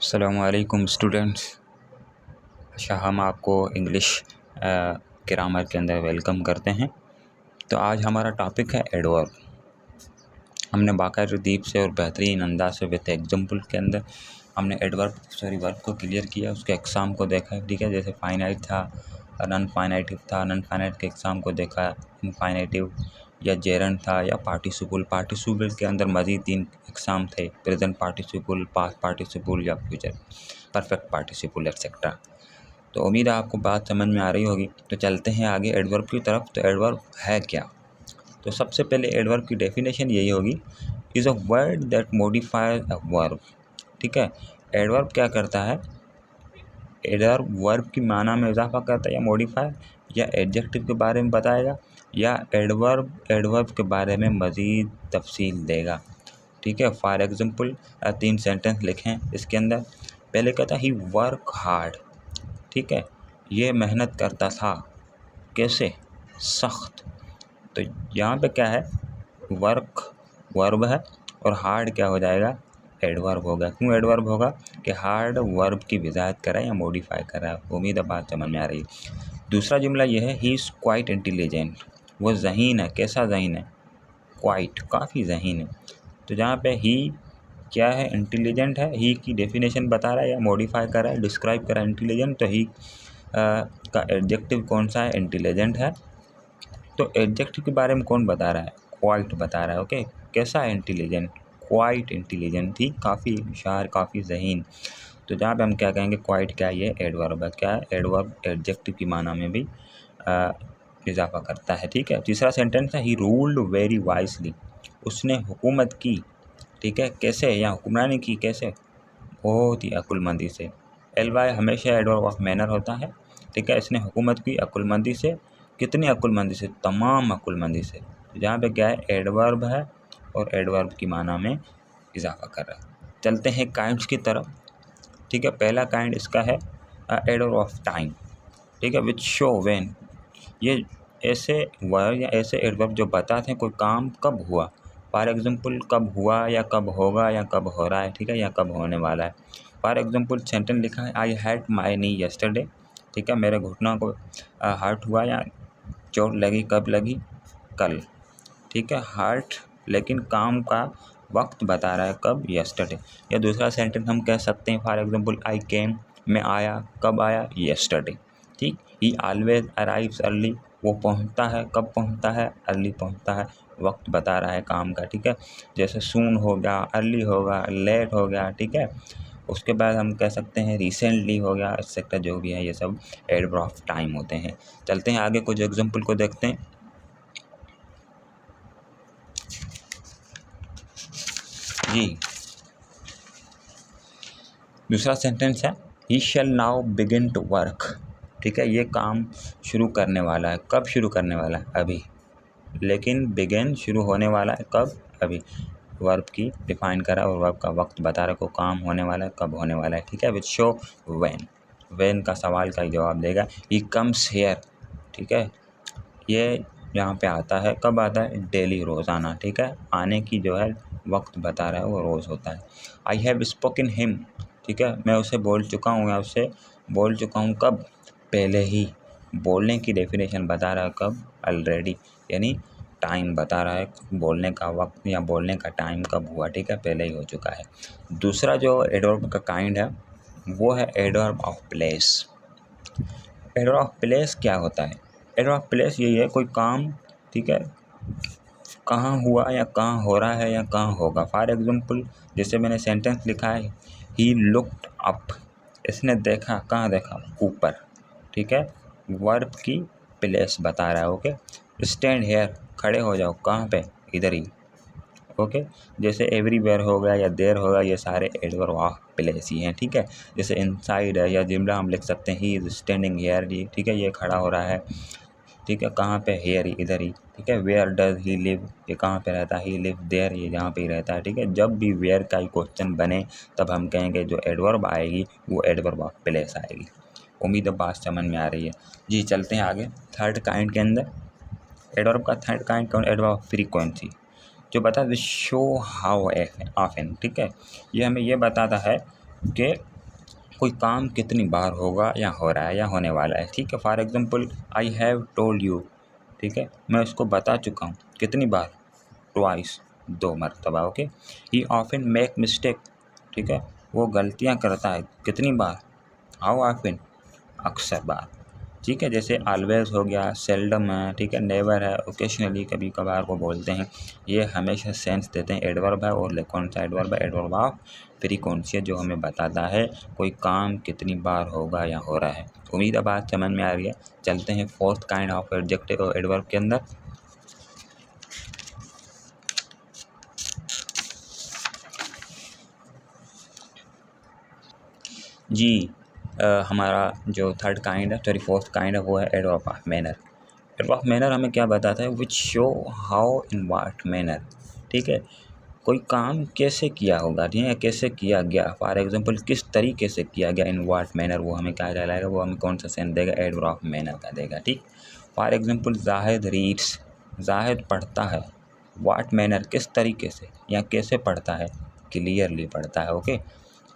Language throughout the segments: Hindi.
अस्सलामुअलैकुम स्टूडेंट्स। अच्छा, हम आपको इंग्लिश ग्रामर के अंदर वेलकम करते हैं। तो आज हमारा टॉपिक है एडवर्ब। हमने बाकायदगी से और बेहतरीन अंदाज से विद एग्जाम्पल के अंदर हमने वर्ब को क्लियर किया, उसके एग्ज़ाम को देखा है। ठीक है, जैसे फाइनाइट था, नॉन फाइनाइटिव था, नॉन फाइनाइट के एग्ज़ाम को देखा, इनफाइनेटिव या जेरंड था या पार्टिसिपल। पार्टिसिपल के अंदर मज़ीद 3 एग्ज़ाम थे, प्रेजेंट पार्टिसिपल, पास्ट पार्टिसिपल या फ्यूचर परफेक्ट पार्टिसिपल एक्सेट्रा। तो उम्मीद है आपको बात समझ में आ रही होगी। तो चलते हैं आगे एडवर्ब की तरफ। तो एडवर्ब है क्या? तो सबसे पहले एडवर्ब की डेफिनेशन यही होगी, is a word that modifies a verb. ठीक है, एडवर्ब क्या करता है? एडवर्ब वर्ब की माना में इजाफा करता है या मॉडिफाई या एडजेक्टिव के बारे में बताएगा या एडवर्ब के बारे में मज़ीद तफसील देगा। ठीक है, फॉर एग्जांपल 3 सेंटेंस लिखें इसके अंदर। पहले कहता है ही वर्क हार्ड। ठीक है, ये मेहनत करता था। कैसे? सख्त। तो यहाँ पे क्या है? वर्क वर्ब है और हार्ड क्या हो जाएगा? एडवर्ब होगा। क्यों एडवर्ब होगा? कि हार्ड वर्ब की वजाहत कर रहा है या मॉडिफाई कर रहा है। उम्मीद है बात समझ में आ रही है। दूसरा जुमला यह है, ही इज़ क्वाइट इंटेलिजेंट। वो ज़हीन है। कैसा ज़हीन है? क्वाइट, काफ़ी ज़हीन है। तो जहाँ पे ही क्या है? इंटेलिजेंट है। ही की डेफिनेशन बता रहा है या मॉडिफाई कर रहा है, डिस्क्राइब कर रहा है इंटेलिजेंट। तो ही का एडजेक्टिव कौन सा है? इंटेलिजेंट है। तो एडजेक्टिव के बारे में कौन बता रहा है? क्वाइट बता रहा है। ओके, कैसा है? इंटेलिजेंट, क्वाइट इंटेलिजेंट थी, काफ़ी होशियार, काफ़ी ज़हीन। तो जहाँ पे हम क्या कहेंगे? क्वाइट क्या है? ये एडवर्ब है। क्या है? एडवर्ब एडजेक्टिव की माना में भी इजाफा करता है। ठीक है, तीसरा सेंटेंस है, ही रूल्ड वेरी वाइजली। उसने हुकूमत की। ठीक है, कैसे? या हुक्मरानी की कैसे? बहुत ही अक्लमंदी से। LY हमेशा एडवर्ब ऑफ मैनर होता है। ठीक है, इसने हुकूमत की अक्लमंदी से। कितनी अक्लमंदी से? तमाम अक्लमंदी से। जहाँ पे क्या है? एडवर्ब है और एडवर्ब की माना में इजाफा कर रहा है। चलते हैं काइंड्स की तरफ। ठीक है, पहला काइंड इसका है एडवर्ब ऑफ टाइम। ठीक है, विच शो व्हेन। ये ऐसे वर्ब या ऐसे एडवर्ब जो बताते हैं कोई काम कब हुआ। फॉर एग्जांपल, कब हुआ या कब होगा या कब हो रहा है। ठीक है, या कब होने वाला है। फॉर एग्जांपल सेंटेंस लिखा है, I had my knee yesterday. ठीक है, मेरे घुटनों को हर्ट हुआ या चोट लगी। कब लगी? कल। ठीक है, हर्ट, लेकिन काम का वक्त बता रहा है, कब? यस्टरडे। या दूसरा सेंटेंस हम कह सकते हैं, फॉर एग्जांपल आई केम, मैं आया। कब आया? यस्टरडे। ठीक, ही ऑलवेज अराइव्स अर्ली। वो पहुंचता है। कब पहुंचता है? अर्ली पहुंचता है। वक्त बता रहा है काम का। ठीक है, जैसे सून हो गया, अर्ली होगा, लेट हो गया। ठीक है, उसके बाद हम कह सकते हैं रिसेंटली हो गया, एक्सेट्रा जो भी है, ये सब एडवर्ब ऑफ टाइम होते हैं। चलते हैं आगे, कुछ एग्जाम्पल को देखते हैं। जी, दूसरा सेंटेंस है, he shall now begin to work. ठीक है, ये काम शुरू करने वाला है। कब शुरू करने वाला है? अभी। लेकिन बिगिन शुरू होने वाला है कब? अभी। वर्ब की डिफाइन करा और वर्ब का वक्त बता रहा है, को काम होने वाला है, कब होने वाला है। ठीक है, विच शो व्हेन। व्हेन का सवाल का जवाब देगा। He comes here. ठीक है, ये यहाँ पे आता है। कब आता है? डेली, रोज़ाना। ठीक है, आने की जो है वक्त बता रहा है, वो रोज़ होता है। I have spoken him. ठीक है, मैं उसे बोल चुका हूँ या उससे बोल चुका हूँ। कब? पहले ही। बोलने की डेफिनेशन बता रहा है, कब? ऑलरेडी, यानी टाइम बता रहा है, बोलने का वक्त या बोलने का टाइम कब हुआ। ठीक है, पहले ही हो चुका है। दूसरा जो एडवर्ब का काइंड है वो है adverb of place. Adverb of place क्या होता है? एडवर्ब ऑफ प्लेस यही है, कोई काम, ठीक है, कहाँ हुआ या कहाँ हो रहा है या कहाँ होगा। फॉर एग्जांपल, जैसे मैंने सेंटेंस लिखा है, ही लुक्ड अप। इसने देखा। कहाँ देखा? ऊपर। ठीक है, वर्ब की प्लेस बता रहा है। ओके, स्टैंड हेयर, खड़े हो जाओ। कहाँ पे? इधर ही। ओके, जैसे एवरीवेयर हो गया या देयर होगा, ये सारे एडवर्ब ऑफ प्लेस ही हैं। ठीक है, जैसे इनसाइड है या जुमला हम लिख सकते हैं, ही इज स्टैंडिंग हियर। ठीक है, ये खड़ा हो रहा है। ठीक है, कहाँ पे? हेयर, इधर ही। ठीक है, वेयर डज ही लिव, ये कहाँ पे रहता है? ही लिव देयर, ये जहाँ पे ही रहता है। ठीक है, जब भी वेयर का ही क्वेश्चन बने तब हम कहेंगे जो एडवर्ब आएगी वो एडवर्ब ऑफ प्लेस आएगी। उम्मीद है बात समझ में आ रही है। जी, चलते हैं आगे। थर्ड काइंड के अंदर एडवर्ब का थर्ड काइंड कौन? एडवर्ब ऑफ फ्रीक्वेंसी, जो बता शो हाउ ऑफन। ठीक है, ये हमें ये बताता है कि कोई काम कितनी बार होगा या हो रहा है या होने वाला है, ठीक है। For example I have told you, ठीक है, मैं उसको बता चुका हूँ कितनी बार, ट्वाइस, 2 मरतबा, ओके। ही ऑफन मेक मिस्टेक, ठीक है, वो गलतियाँ करता है कितनी बार, हाउ ऑफन, अक्सर बार, ठीक है। जैसे ऑलवेज हो गया, सेल्डम है, ठीक है, नेवर है, ओकेशनली, कभी कभार को बोलते हैं। ये हमेशा सेंस देते हैं। एडवर्ब है और कौन सा एडवर्ब है, एडवर्ब ऑफ फ्रीक्वेंसी है, जो हमें बताता है कोई काम कितनी बार होगा या हो रहा है। उम्मीद है बात समझ में आ रही है। चलते हैं fourth kind of adjective adverb के अंदर। जी, हमारा जो थर्ड काइंड है, सॉरी फोर्थ काइंड है, वो है adverb of manner. Adverb of manner हमें क्या बताता है, which show how in what manner, ठीक है, कोई काम कैसे किया होगा, ठीक है, कैसे किया गया। फॉर एग्जांपल किस तरीके से किया गया, इन व्हाट मैनर, वो हमें क्या कहलाएगा, वो हमें कौन सा सेंस देगा, एडवर्ब ऑफ मैनर का देगा, ठीक। For example Zahid reads, Zahid पढ़ता है, व्हाट मैनर, किस तरीके से या कैसे पढ़ता है, क्लियरली पढ़ता है, ओके।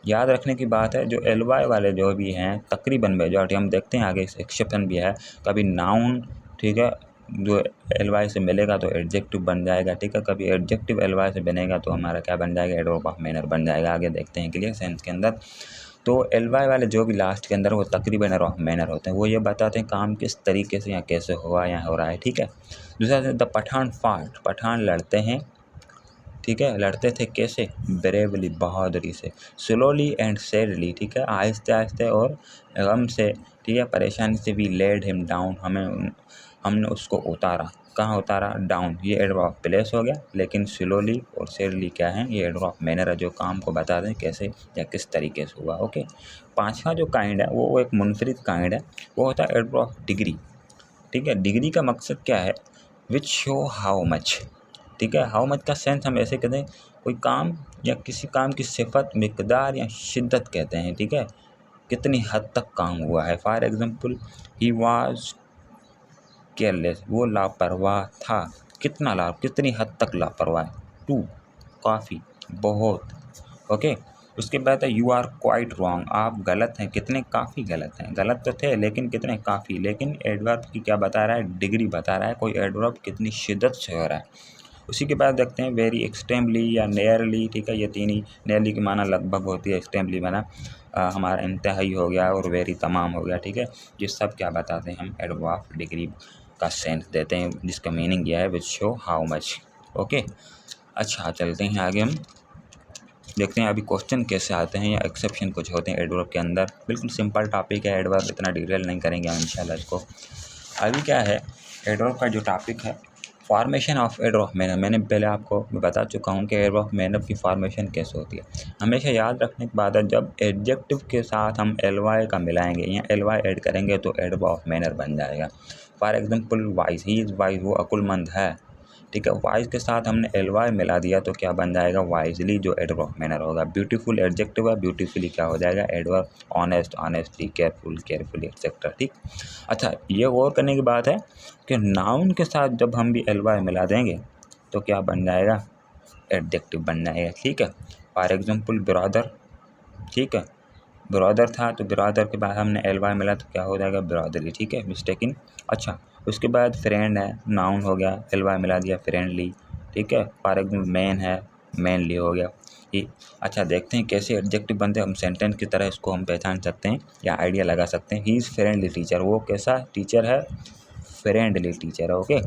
याद रखने की बात है, जो एल वाई वाले जो भी हैं तकरीबन मेजॉरिटी, हम देखते हैं आगे एक्सेप्शन भी है, कभी नाउन, ठीक है, जो एल वाई से मिलेगा तो एडजेक्टिव बन जाएगा, ठीक है, कभी एडजेक्टिव एल वाई से बनेगा तो हमारा क्या बन जाएगा, एडवर्ब ऑफ मैनर बन जाएगा। आगे देखते हैं क्लियर सेंस के अंदर। तो एल वाई वाले जो भी लास्ट के अंदर वो तकरीबन एडवर्ब ऑफ मैनर होते हैं, वो ये बताते हैं काम किस तरीके से या कैसे हुआ या हो रहा है, ठीक है। दूसरा द पठान फाट, पठान लड़ते हैं, ठीक है, लड़ते थे कैसे, ब्रेवली, बहादुरी से। स्लोली एंड सैडली, ठीक है, आहिस्ते आहिस्ते और गम से, ठीक है, परेशानी से। भी लेड हिम डाउन, हमने उसको उतारा, कहाँ उतारा, डाउन। ये एडवर्ब ऑफ प्लेस हो गया, लेकिन स्लोली और सैडली क्या है, ये एडवर्ब ऑफ मैनर है, जो काम को बता दें कैसे या किस तरीके से हुआ, ओके। पांचवा जो काइंड है वो एक मुनफरिद काइंड है, वो होता है एडवर्ब ऑफ डिग्री, ठीक है। डिग्री का मकसद क्या है, विच शो हाउ मच, ठीक है। हाउ मच का सेंस हम ऐसे कहते हैं, कोई काम या किसी काम की सिफत, मिकदार या शिद्दत कहते हैं, ठीक है, कितनी हद तक काम हुआ है। For example he was careless, वो लापरवाह था, कितनी हद तक लापरवाह, टू, काफ़ी, बहुत, ओके। उसके बाद है यू आर क्वाइट रॉन्ग, आप गलत हैं, कितने, काफ़ी गलत हैं, गलत तो थे लेकिन कितने, काफ़ी। लेकिन एडवर्ब की क्या बता रहा है, डिग्री बता रहा है, कोई एडवर्ब कितनी शिद्दत से हो रहा है। उसी के बाद देखते हैं वेरी एक्सट्रीमली या नियरली, ठीक है, ये तीन ही। नियरली की माना लगभग होती है, एक्सट्रीमली माना हमारा इंतहाई हो गया, और वेरी तमाम हो गया, ठीक है। ये सब क्या बताते हैं, हम एडवर्ब ऑफ डिग्री का सेंस देते हैं, जिसका मीनिंग यह है which show how much, okay. अच्छा, चलते हैं आगे, हम देखते हैं अभी क्वेश्चन कैसे आते हैं या एक्सेप्शन कुछ होते हैं एडवर्ब के अंदर। बिल्कुल सिंपल टॉपिक है एडवर्ब, इतना डिटेल नहीं करेंगे हम इंशाल्लाह इसको। अभी क्या है, एडवर्ब का जो टॉपिक है, फॉर्मेशन ऑफ एडवर्ब मैनर। मैंने पहले आपको बता चुका हूँ कि एडवर्ब मैनर की फॉर्मेशन कैसे होती है। हमेशा याद रखने की बात है, जब एडजेक्टिव के साथ हम एल वाई का मिलाएंगे या एल वाई ऐड करेंगे तो एडवर्ब ऑफ मैनर बन जाएगा। For example wise, he is wise, वो अक्लमंद है, ठीक है। वाइज के साथ हमने एल वाई मिला दिया तो क्या बन जाएगा, वाइजली, जो एडवर्ब ऑफ मैनर होगा। ब्यूटीफुल एडजेक्टिव है, ब्यूटीफुली क्या हो जाएगा, adverb. Honest, honestly, careful, carefully, etcetera, ठीक। अच्छा, ये गौर करने की बात है कि नाउन के साथ जब हम भी एल वाई मिला देंगे तो क्या बन जाएगा, एडजेक्टिव बन जाएगा, ठीक है। फॉर एग्जांपल ब्रदर, ठीक है, ब्रदर था तो ब्रदर के बाद हमने एल वाई मिला तो क्या हो जाएगा, ब्रदरली, ठीक है, मिस्टेकिन। अच्छा, उसके बाद फ्रेंड है, नाउन हो गया, एल वाई मिला दिया, फ्रेंडली, ठीक है। फॉर एग्जाम्पल मैन है, मैनली हो गया ये। अच्छा, देखते हैं कैसे एडजेक्टिव बनते हैं, हम सेंटेंस की तरह इसको हम पहचान सकते हैं या आइडिया लगा सकते हैं। ही इज़ फ्रेंडली टीचर, वो कैसा टीचर है, फ्रेंडली टीचर है, ओके।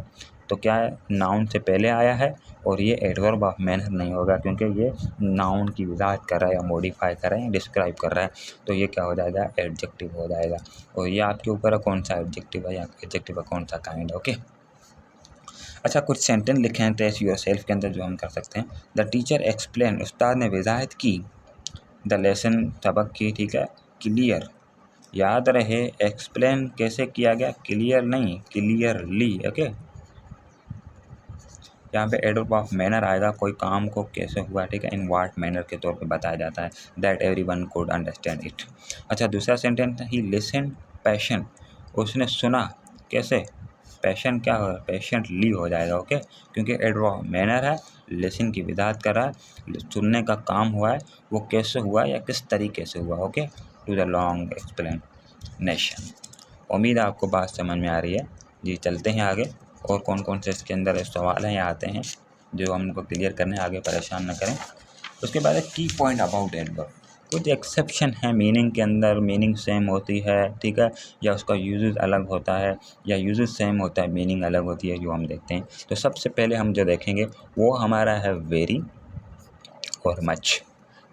तो क्या है, नाउन से पहले आया है और ये एडवर्ब ऑफ मैनर नहीं होगा, क्योंकि ये नाउन की वजाहत कर रहा है या मॉडिफाई कर रहा है या डिस्क्राइब कर रहा है, तो ये क्या हो जाएगा, एडजेक्टिव हो जाएगा। और ये आपके ऊपर है कौन सा एडजेक्टिव है या एडजेक्टिव का कौन सा काइंड, ओके। अच्छा, कुछ सेंटेंस लिखे हैं टेस्ट योर सेल्फ के अंदर जो हम कर सकते हैं। द टीचर एक्सप्लेन, उस्ताद ने वजाहत की, द लेसन, सबक की, ठीक है, क्लियर, याद रहे एक्सप्लेन कैसे किया गया, क्लियर नहीं, क्लियरली, ओके। यहाँ पे एडवर्ब ऑफ मैनर आएगा, कोई काम को कैसे हुआ, ठीक है, इन व्हाट मैनर के तौर पे बताया जाता है, that everyone could understand it. अच्छा, दूसरा सेंटेंस, ही लिसन पैशन, उसने सुना कैसे, पैशन क्या होगा, पेशेंटली हो जाएगा। ओके, क्योंकि एडवर्ब मैनर है, लिसन की वजाहत कर रहा है, सुनने का काम हुआ है, वो कैसे हुआ या किस तरीके से हुआ। Okay, to the long explanation. उम्मीद है आपको बात समझ में आ रही है। जी चलते हैं आगे, और कौन कौन से इसके अंदर सवाल हैं या आते हैं जो हमको क्लियर करने, आगे परेशान न करें। उसके बाद की पॉइंट अबाउट एडवर्ब। कुछ एक्सेप्शन है मीनिंग के अंदर, मीनिंग सेम होती है, ठीक है, या उसका यूजेस अलग होता है, या यूजेस सेम होता है मीनिंग अलग होती है, जो हम देखते हैं। तो सबसे पहले हम जो देखेंगे वो हमारा है वेरी और मच।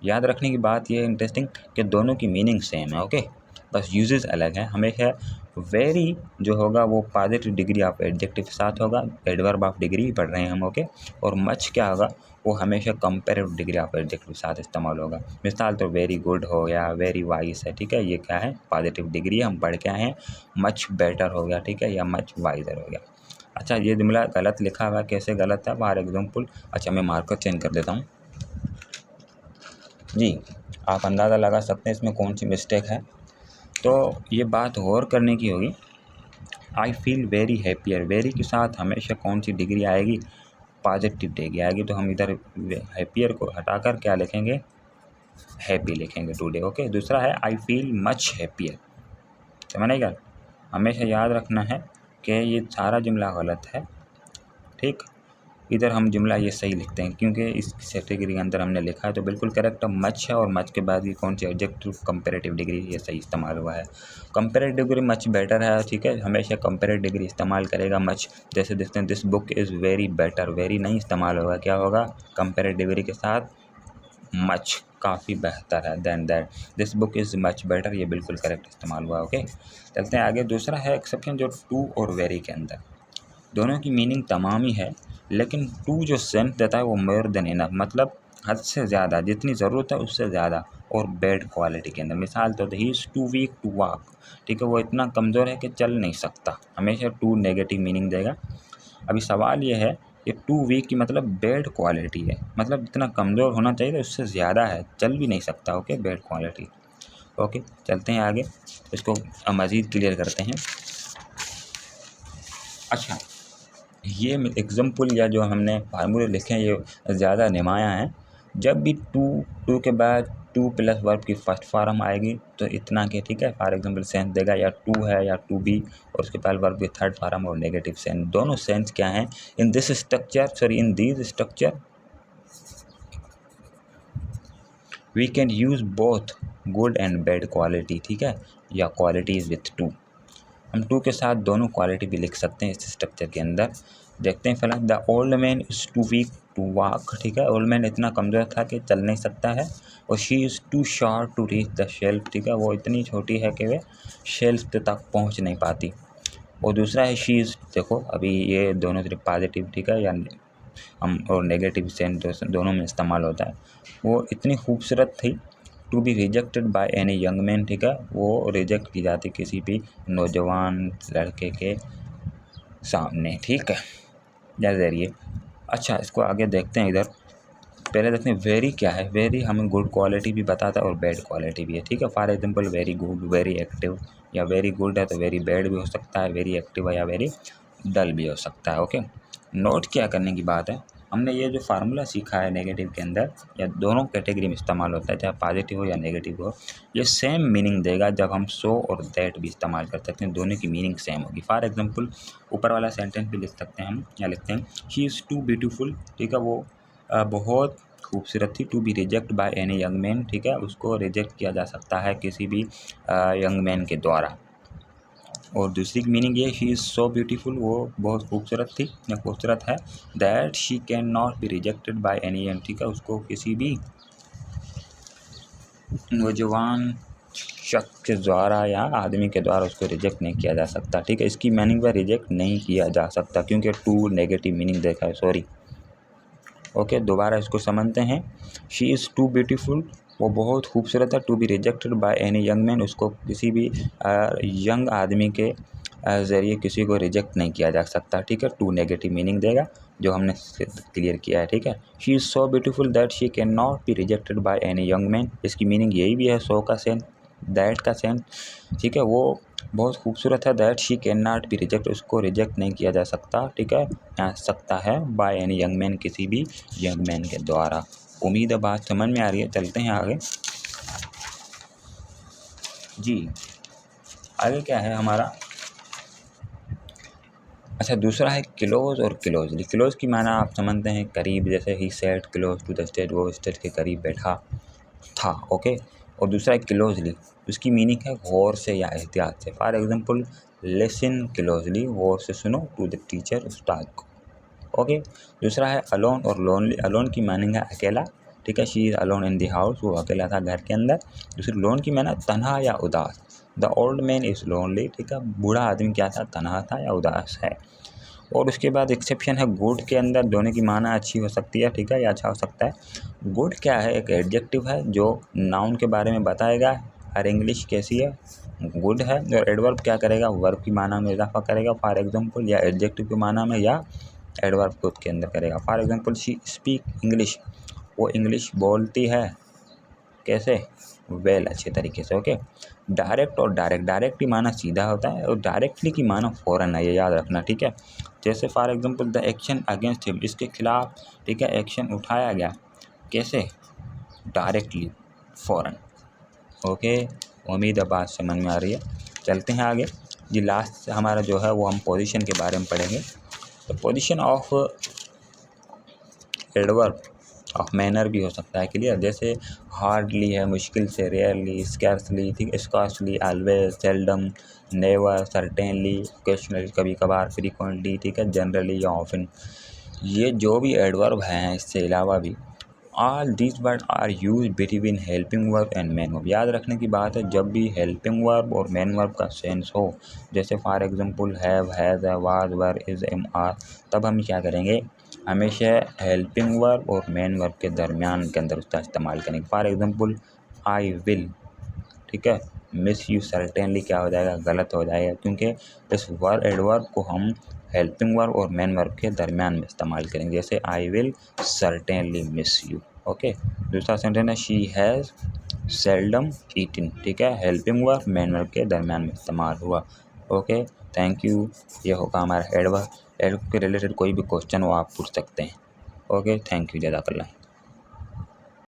याद रखने की बात ये है इंटरेस्टिंग कि दोनों की मीनिंग सेम है। ओके, बस यूजेस अलग है। हमेशा वेरी जो होगा वो पॉजिटिव डिग्री ऑफ एडजेक्टिव के साथ होगा, एडवर्ब ऑफ डिग्री पढ़ रहे हैं हम। ओके, और मच क्या होगा, वो हमेशा कंपेरेटिव डिग्री ऑफ एडजेक्टिव के साथ इस्तेमाल होगा। मिसाल तो वेरी गुड हो गया, वेरी वाइस है, ठीक है, ये क्या है, पॉजिटिव डिग्री, हम पढ़ के आए हैं। मच बेटर हो गया, ठीक है, या मच वाइजर हो गया। अच्छा, ये जुमला गलत लिखा हुआ है, कैसे गलत है, फॉर एग्जाम्पल। अच्छा, मैं मार्कर चेंज कर देता हूँ। जी, आप अंदाज़ा लगा सकते हैं इसमें कौन सी मिस्टेक है। तो ये बात गौर करने की होगी। I feel very happier, very के साथ हमेशा कौन सी डिग्री आएगी, पॉजिटिव डिग्री आएगी। तो हम इधर हैप्पियर को हटाकर क्या लिखेंगे, हैप्पी लिखेंगे टुडे। ओके, दूसरा है आई फील मच हैप्पियर। समझ गया, हमेशा याद रखना है कि ये सारा जुमला गलत है, ठीक। इधर हम जुमला ये सही लिखते हैं क्योंकि इस कैटेगरी के अंदर हमने लिखा है, तो बिल्कुल करेक्ट मच है, और मच के बाद ये कौन सी एडजेक्टिव, कंपेरेटिव डिग्री, ये सही इस्तेमाल हुआ है। कंपेरेटिव डिग्री मच बेटर है, ठीक है, हमेशा कंपेरेटिव डिग्री इस्तेमाल करेगा मच। जैसे देखते हैं this book is very better, very नहीं इस्तेमाल होगा, क्या होगा, कंपेरेटिव डिग्री के साथ मच काफ़ी बेहतर है, then that this book is much better, ये बिल्कुल करेक्ट इस्तेमाल हुआ। ओके, चलते हैं आगे। दूसरा है एक्सेप्शन जो टू और वेरी के अंदर, दोनों की मीनिंग तमाम ही है, लेकिन टू जो सेंस देता है वो मोर देन इनफ, मतलब हद से ज़्यादा, जितनी ज़रूरत है उससे ज़्यादा, और बैड क्वालिटी के अंदर। मिसाल तो he is too weak to walk, ठीक है, वो इतना कमज़ोर है कि चल नहीं सकता, हमेशा टू नेगेटिव मीनिंग देगा। अभी सवाल ये है कि टू वीक की मतलब बैड क्वालिटी है, मतलब जितना कमज़ोर होना चाहिए तो उससे ज़्यादा है, चल भी नहीं सकता। Okay, bad quality. ओके, चलते हैं आगे, इसको मज़ीद क्लियर करते हैं। अच्छा, ये एग्जाम्पल या जो हमने फार्मूले लिखे हैं ये ज़्यादा नुमायाँ हैं। जब भी टू के बाद टू प्लस वर्ब की फर्स्ट फॉर्म आएगी तो इतना के, ठीक है, फॉर एग्जांपल सेंस देगा, या टू है या टू बी, और उसके बाद वर्ब की थर्ड फॉर्म और नेगेटिव सेंस। दोनों सेंस क्या हैं in this structure, sorry in this structure we can use both good and bad quality, ठीक है, या क्वालिटीज़ विथ टू। हम टू के साथ दोनों क्वालिटी भी लिख सकते हैं इस स्ट्रक्चर के अंदर। देखते हैं फिलहाल, the old man is too weak to walk, ठीक है, ओल्ड मैन इतना कमज़ोर था कि चल नहीं सकता है। और she is too short to reach the shelf, ठीक है, वो इतनी छोटी है कि वे शेल्फ तक पहुंच नहीं पाती। और दूसरा है शी इज़, देखो अभी ये दोनों तरफ पॉजिटिव, ठीक है, या हम और नेगेटिव सेंस दोनों में इस्तेमाल होता है। वो इतनी खूबसूरत थी, to be rejected by any young man, ठीक है, वो रिजेक्ट की जाती किसी भी नौजवान लड़के के सामने, ठीक है, जरिए। अच्छा, इसको आगे देखते हैं। इधर पहले देखते हैं वेरी क्या है। वेरी हमें गुड क्वालिटी भी बताता है और बैड क्वालिटी भी है, ठीक है। For example very good, very active, या वेरी गुड है तो वेरी बैड भी हो सकता है, वेरी एक्टिव है या वेरी डल भी हो सकता है। ओके, नोट क्या करने की बात है, हमने ये जो फार्मूला सीखा है नेगेटिव के अंदर, या दोनों कैटेगरी में इस्तेमाल होता है, चाहे पॉजिटिव हो या नेगेटिव हो, ये सेम मीनिंग देगा। जब हम सो और दैट भी इस्तेमाल कर सकते हैं, दोनों की मीनिंग सेम होगी। फॉर एग्जांपल ऊपर वाला सेंटेंस भी लिख सकते हैं हम, या लिखते हैं शी इज़ टू ब्यूटीफुल, ठीक है, वो बहुत खूबसूरत थी। To be reject by any young man, ठीक है, उसको रिजेक्ट किया जा सकता है किसी भी यंग मैन के द्वारा। और दूसरी मीनिंग ये, शी इज़ सो ब्यूटीफुल, वो बहुत खूबसूरत थी या खूबसूरत है। That she can not be rejected by any young, ठीक है, उसको किसी भी नौजवान शख्स के द्वारा या आदमी के द्वारा उसको रिजेक्ट नहीं किया जा सकता, ठीक है। इसकी मीनिंग पर रिजेक्ट नहीं किया जा सकता क्योंकि टू नेगेटिव मीनिंग देखा है, सॉरी। ओके, दोबारा इसको समझते हैं। शी इज़ टू ब्यूटीफुल, वो बहुत खूबसूरत है। To be rejected by any young man, उसको किसी भी यंग आदमी के ज़रिए किसी को रिजेक्ट नहीं किया जा सकता, ठीक है। टू नेगेटिव मीनिंग देगा जो हमने क्लियर किया है, ठीक है। She is so beautiful that she can not be rejected by any young man, इसकी मीनिंग यही भी है, सो का सेंस, दैट का सेंस, ठीक है, वो बहुत खूबसूरत है। That she can not be reject, उसको रिजेक्ट नहीं किया जा सकता, ठीक है, या सकता है बाय एनी यंग मैन, किसी भी यंग मैन के द्वारा। उम्मीद है बात समझ में आ रही है। चलते हैं आगे जी। आगे क्या है हमारा, अच्छा दूसरा है क्लोज और क्लोजली। क्लोज की माना आप समझते हैं करीब, जैसे ही sat close to the stage, वो स्टेज के करीब बैठा था, ओके। और दूसरा है क्लोजली, उसकी मीनिंग है गौर से या एहतियात से। फॉर एग्जांपल लिसन क्लोजली, गौर से सुनो, टू द टीचर, उस्ताद को, ओके। दूसरा है अलोन और लोनली। अलोन की मीनिंग है अकेला, ठीक है, she is alone in the house, वो अकेला था घर के अंदर। दूसरी लोन की माना तन्हा या उदास, the old man is lonely, ठीक है, बूढ़ा आदमी क्या था, तन्हा था या उदास है। और उसके बाद एक्सेप्शन है गुड के अंदर, दोनों की माना अच्छी हो सकती है, ठीक है, या अच्छा हो सकता है। गुड क्या है, एक एडजेक्टिव है जो नाउन के बारे में बताएगा, हर इंग्लिश कैसी है, गुड है। और एडवर्ब क्या करेगा, वर्ब की माना में इजाफा करेगा, फॉर एग्जांपल, या एडजेक्टिव की माना में, या एडवर्ब खुद के अंदर करेगा। For example she speak English, वो इंग्लिश बोलती है, कैसे, वेल, अच्छे तरीके से, ओके। डायरेक्ट और डायरेक्ट, डायरेक्ट की माना सीधा होता है और डायरेक्टली की माना फ़ौरन है, ये याद रखना, ठीक है। जैसे for example the action against him, इसके खिलाफ, ठीक है, एक्शन उठाया गया, कैसे, डायरेक्टली, फ़ौरन, ओके। उम्मीद है बात समझ में आ रही है। चलते हैं आगे जी। लास्ट हमारा जो है वो हम पोजीशन के बारे में पढ़ेंगे। तो position of adverb of manner भी हो सकता है क्लियर, जैसे हार्डली है, मुश्किल से, रेयरली, स्कैर्सली, ठीक, scarcely, always, seldom, never, certainly, occasionally, कभी कभार, फ्रीक्वेंटली, ठीक है, जनरली या ऑफन। ये जो भी एडवर्ब हैं, इससे अलावा भी all this word are use between helping verb and main verb. याद रखने की बात है, जब भी हेल्पिंग वर्ब और मेन वर्ब का सेंस हो, जैसे for example have, has, was, were, is, am, are, तब हम क्या करेंगे, हमेशा हेल्पिंग वर्ब और मेन वर्ब के दरमियान के अंदर उसका इस्तेमाल करेंगे। फॉर एग्जांपल आई विल, ठीक है, मिस यू, सर्टेनली क्या हो जाएगा, गलत हो जाएगा, क्योंकि इस वर्ब एडवर्ब को हम हेल्पिंग वर्ब और मेन वर्ब के दरमियान में इस्तेमाल करेंगे, जैसे I will certainly miss you, okay. दूसरा सेंटेंस है शी हैज़ सेल्डम ईटिन, ठीक है, हेल्पिंग वर्ब मेन वर्ब के दरमियान में इस्तेमाल हुआ, ओके। Thank you. ये होगा हमारा एडवर्ब। एडवर्ब के रिलेटेड कोई भी क्वेश्चन हो आप पूछ सकते हैं, ओके। थैंक यू, जज़ाकल्लाह।